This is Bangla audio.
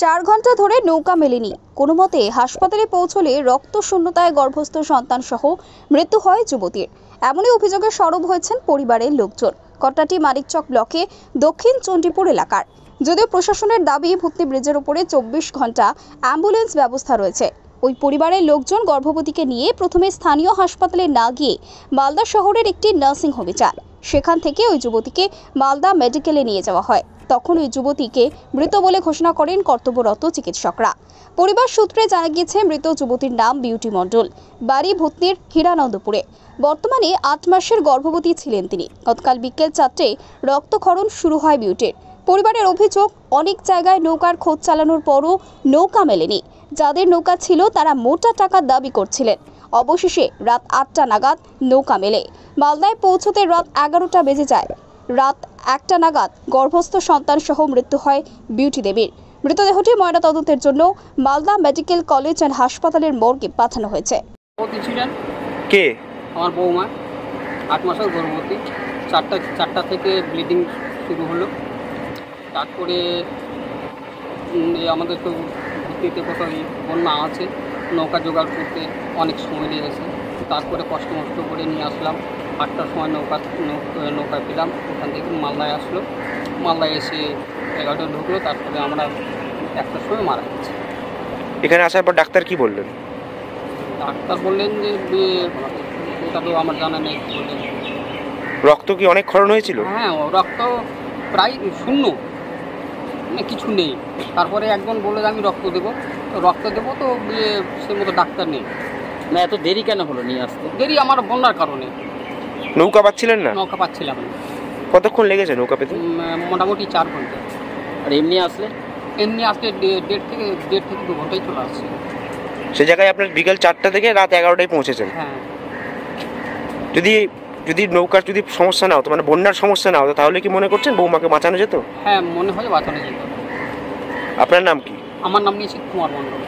4 ঘন্টা ধরে নৌকা মেলেনি, কোনো মতে হাসপাতালে পৌঁছলে রক্ত শূন্যতায় গর্ভস্থ সন্তান সহ মৃত্যু হয় যুবতীর। এমনই অভিযোগে সরব হয়েছেন পরিবারের লোকজন। ঘটনাটি মানিকচক ব্লকে দক্ষিণ চণ্ডীপুর এলাকার। যদিও প্রশাসনের দাবি ভুতনি ব্রিজের উপরে 24 ঘন্টা অ্যাম্বুলেন্স ব্যবস্থা রয়েছে। ওই পরিবারের লোকজন গর্ভবতীকে নিয়ে প্রথমে স্থানীয় হাসপাতালে না গিয়ে মালদা শহরের একটি নার্সিং হোমে যান। সেখান থেকে ওই যুবতীকে মালদা মেডিকেলে নিয়ে যাওয়া হয়। তখন ওই যুবতীকে মৃত বলে ঘোষণা করেন কর্তব্যরত চিকিৎসকরা। পরিবার সূত্রে জানা গিয়েছে মৃত যুবতীর নাম বিউটি মণ্ডল, বাড়ি ভুতনির হীরানন্দপুরে। বর্তমানে 8 মাসের গর্ভবতী ছিলেন তিনি। গতকাল বিকেল 4টায় রক্তক্ষরণ শুরু হয় বিউটির। পরিবারের অভিযোগ, অনেক জায়গায় নৌকার খোঁজ চালানোর পরও নৌকা মেলেনি। যাদের নৌকা ছিল তারা মোটা টাকার দাবি করছিলেন। অবশেষে রাত 8টা নাগাদ নৌকা মেলে। মালদায় পৌঁছতে রাত 11টা বেজে যায়। রাত 1টা নাগাদ গর্ভস্থ সন্তান সহ মৃত্যু হয় বিউটি দেবীর। মৃতদেহটি ময়নাতদন্তের জন্য মালদা মেডিকেল কলেজ অ্যান্ড হাসপাতালের মর্গে পাঠানো হয়েছে। কে? আমার বৌমা, 8 মাসের গর্ভবতী। 4টা থেকে ব্লিডিং শুরু হলো। তারপরে আমাদের তো ভিত্তিতে কোথাও বন্যা আছে, নৌকা জোগাড় করতে অনেক সময় লেগেছে। তারপরে কষ্ট মষ্ট করে নিয়ে আসলাম। 8টার সময় নৌকা পেলাম। ওখান থেকে মালদায় আসলো। মালদায় এসে 11টা ঢুকলো। তারপরে আমরা 1টার সময় মারা গেছি। এখানে আসার পর ডাক্তার কি বললেন? ডাক্তার বললেন যে ওটা তো আমার জানা নেই। বললেন রক্ত কি অনেক ক্ষরণ হয়েছিল? হ্যাঁ, রক্ত প্রায় শূন্য, মানে কিছু নেই। তারপরে একজন বললো আমি রক্ত দেবো, তো সে মতো ডাক্তার নেই। না, এত দেরি কেন হলো নিয়ে আসতে? দেরি আমার বন্যার কারণে। নৌকা পাচ্ছিলেন না? নৌকা পাচ্ছিলাম না। কতক্ষণ লেগেছে নৌকা পেতে? মোটামুটি 4 ঘন্টা। আর এমনি আসলে? এমনি আসলে 1.5 থেকে 2 ঘন্টায় চলে আসছে। সে জায়গায় আপনার বিকেল 4টা থেকে রাত 11টায় পৌঁছেছেন। হ্যাঁ। যদি নৌকার যদি সমস্যা না হতো, মানে বন্যার সমস্যা না হতো, তাহলে কি মনে করছেন বৌমাকে বাঁচানো যেত? হ্যাঁ, মনে হয় বাঁচানো যেত। আপনার নাম কি? আমার নাম নিশ্চিত কুমার মণ্ডল।